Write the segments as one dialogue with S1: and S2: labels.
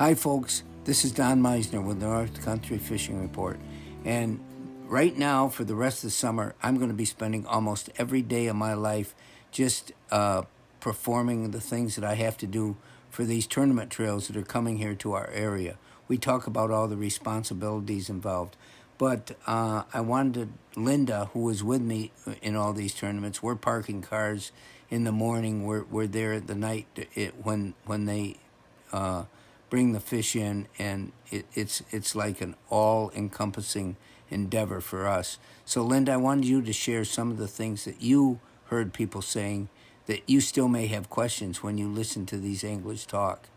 S1: Hi, folks. This is Don Meissner with the North Country Fishing Report. And right now, for the rest of the summer, I'm going to be spending almost every day of my life just performing the things that I have to do for these tournament trails that are coming here to our area. We talk about all the responsibilities involved. But I wanted Linda, who was with me in all these tournaments. We're parking cars in the morning. We're there at the night when they bring the fish in, and it's like an all-encompassing endeavor for us. So, Linda, I wanted you to share some of the things that you heard people saying that you still may have questions when you listen to these anglers talk.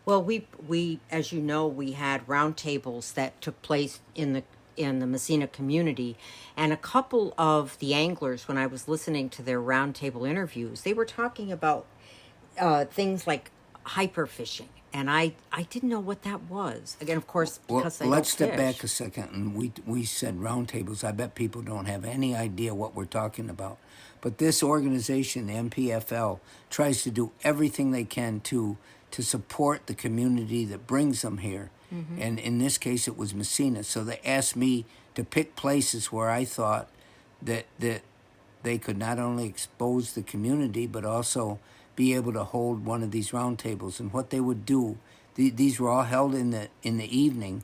S2: Well, we as you know, we had roundtables that took place in the Massena community, and a couple of the anglers, when I was listening to their roundtable interviews, they were talking about things like hyperfishing, and I didn't know what that was. Again, of course, because
S1: Well,
S2: I
S1: let's
S2: don't
S1: step
S2: fish.
S1: back a second, and we said roundtables. I bet people don't have any idea what we're talking about. But this organization, the NPFL, tries to do everything they can to support the community that brings them here. Mm-hmm. And in this case, it was Massena. So they asked me to pick places where I thought that they could not only expose the community, but also be able to hold one of these roundtables. And what they would do, these were all held in the evening.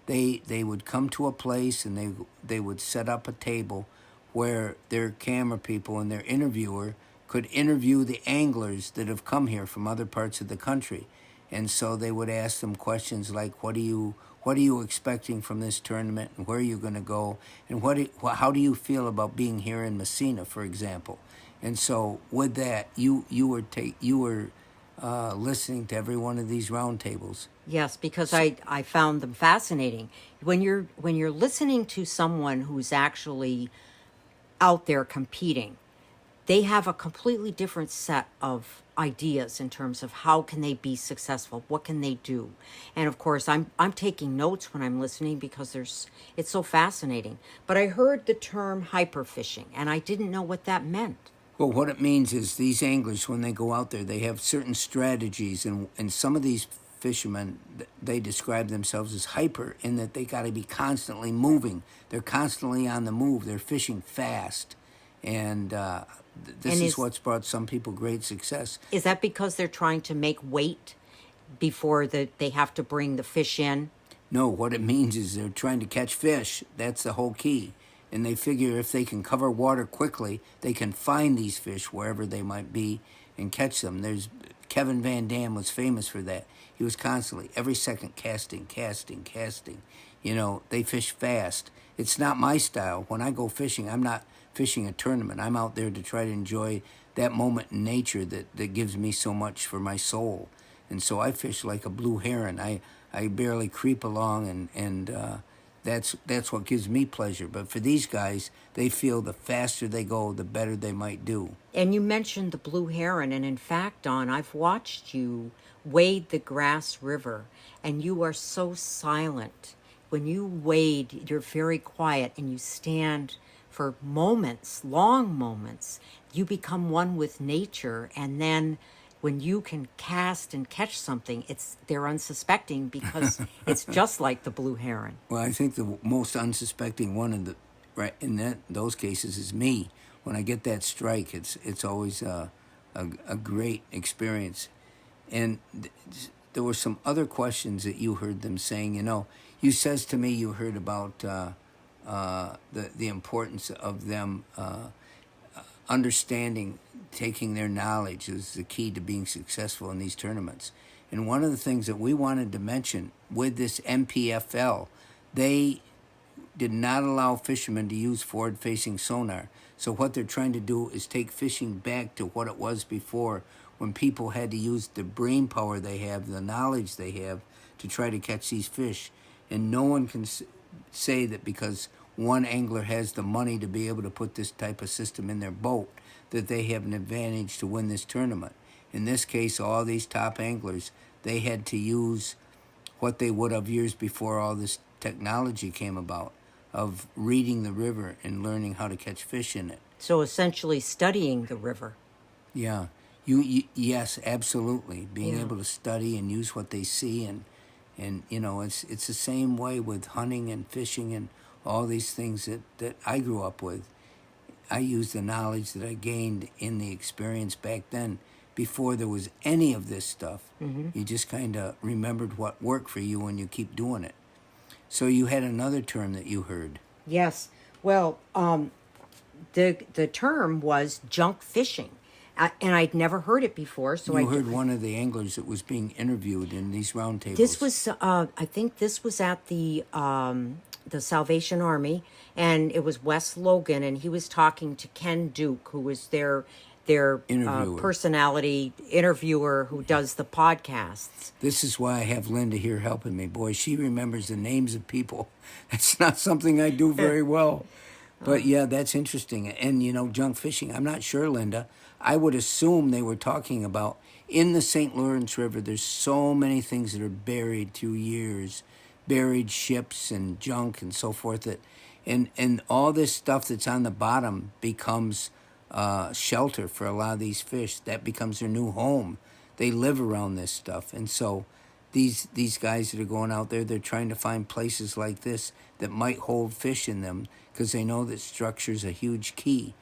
S1: They would come to a place and they would set up a table where their camera people and their interviewer could interview the anglers that have come here from other parts of the country. And so they would ask them questions like, what are you expecting from this tournament, and where are you going to go, and how do you feel about being here in Massena, for example? And so with that, you were listening to every one of these roundtables.
S2: Yes, because I found them fascinating. When you're listening to someone who's actually out there competing, they have a completely different set of ideas in terms of how can they be successful, what can they do. And of course, I'm taking notes when I'm listening because it's so fascinating. But I heard the term hyperfishing, and I didn't know what that meant.
S1: Well, what it means is these anglers, when they go out there, they have certain strategies, and some of these fishermen, they describe themselves as hyper in that they got to be constantly moving. They're constantly on the move. They're fishing fast, and this is what's brought some people great success.
S2: Is that because they're trying to make weight before they have to bring the fish in?
S1: No, what it means is they're trying to catch fish. That's the whole key. And they figure if they can cover water quickly, they can find these fish wherever they might be and catch them. Kevin Van Dam was famous for that. He was constantly, every second, casting. You know, they fish fast. It's not my style. When I go fishing, I'm not fishing a tournament. I'm out there to try to enjoy that moment in nature that gives me so much for my soul. And so I fish like a blue heron. I barely creep along, and that's what gives me pleasure. But for these guys, they feel the faster they go, the better they might do.
S2: And you mentioned the blue heron, and in fact, Don, I've watched you wade the Grass River, and you are so silent. When you wade, you're very quiet, and you stand for moments, long moments. You become one with nature, and then when you can cast and catch something, they're unsuspecting because it's just like the blue heron.
S1: Well, I think the most unsuspecting one in those cases is me. When I get that strike, it's always a great experience. And there were some other questions that you heard them saying. You know, you says to me you heard about the importance of them understanding, taking their knowledge is the key to being successful in these tournaments. And one of the things that we wanted to mention with this NPFL, they did not allow fishermen to use forward-facing sonar. So what they're trying to do is take fishing back to what it was before, when people had to use the brain power they have, the knowledge they have, to try to catch these fish. And no one can say that because one angler has the money to be able to put this type of system in their boat, that they have an advantage to win this tournament. In this case, all these top anglers, they had to use what they would have years before all this technology came about, of reading the river and learning how to catch fish in it.
S2: So essentially studying the river.
S1: Yeah. Yes, absolutely. Being able to study and use what they see, and And it's the same way with hunting and fishing and all these things that I grew up with. I used the knowledge that I gained in the experience back then before there was any of this stuff. You just kind of remembered what worked for you and you keep doing it. So you had another term that you heard.
S2: Yes. Well, the term was junk fishing, and I'd never heard it before. So
S1: You heard one of the anglers that was being interviewed in these roundtables.
S2: This was, I think, this was at the Salvation Army, and it was Wes Logan, and he was talking to Ken Duke, who was their
S1: Interviewer.
S2: personality interviewer who does the podcasts.
S1: This is why I have Linda here helping me. Boy, she remembers the names of people. That's not something I do very well. But yeah, that's interesting. And junk fishing, I'm not sure, Linda. I would assume they were talking about in the St. Lawrence River, there's so many things that are buried through years, buried ships and junk and so forth. And all this stuff that's on the bottom becomes shelter for a lot of these fish. That becomes their new home. They live around this stuff. And so these guys that are going out there, they're trying to find places like this that might hold fish in them because they know that structure's a huge key.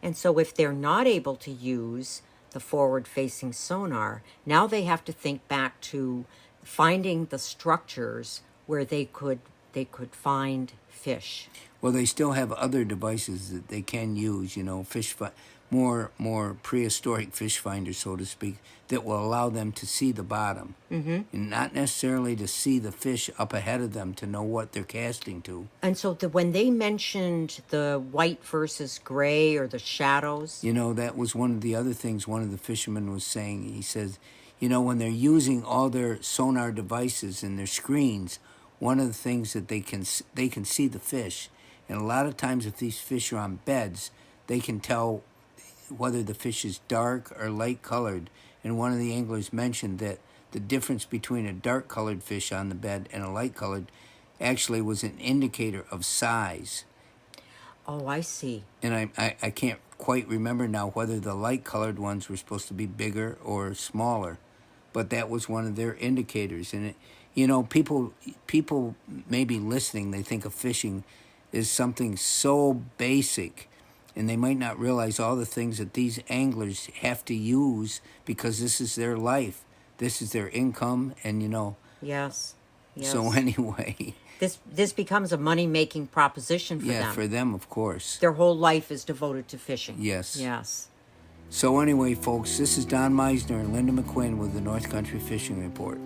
S2: And so if they're not able to use the forward-facing sonar, now they have to think back to finding the structures where they could find fish.
S1: Well, they still have other devices that they can use, more prehistoric fish finders, so to speak, that will allow them to see the bottom. And not necessarily to see the fish up ahead of them to know what they're casting to.
S2: And so when they mentioned the white versus gray or the shadows...
S1: that was one of the other things one of the fishermen was saying. He says, when they're using all their sonar devices and their screens, one of the things that they can see the fish. And a lot of times if these fish are on beds, they can tell whether the fish is dark or light colored. And one of the anglers mentioned that the difference between a dark colored fish on the bed and a light colored actually was an indicator of size.
S2: Oh, I see.
S1: And I can't quite remember now whether the light colored ones were supposed to be bigger or smaller, but that was one of their indicators. And people maybe listening, they think of fishing is something so basic, and they might not realize all the things that these anglers have to use because this is their life, this is their income, and
S2: Yes.
S1: So anyway,
S2: this becomes a money-making proposition for them.
S1: Yeah, for them, of course.
S2: Their whole life is devoted to fishing.
S1: Yes. So anyway, folks, this is Don Meissner and Linda McQuinn with the North Country Fishing Report.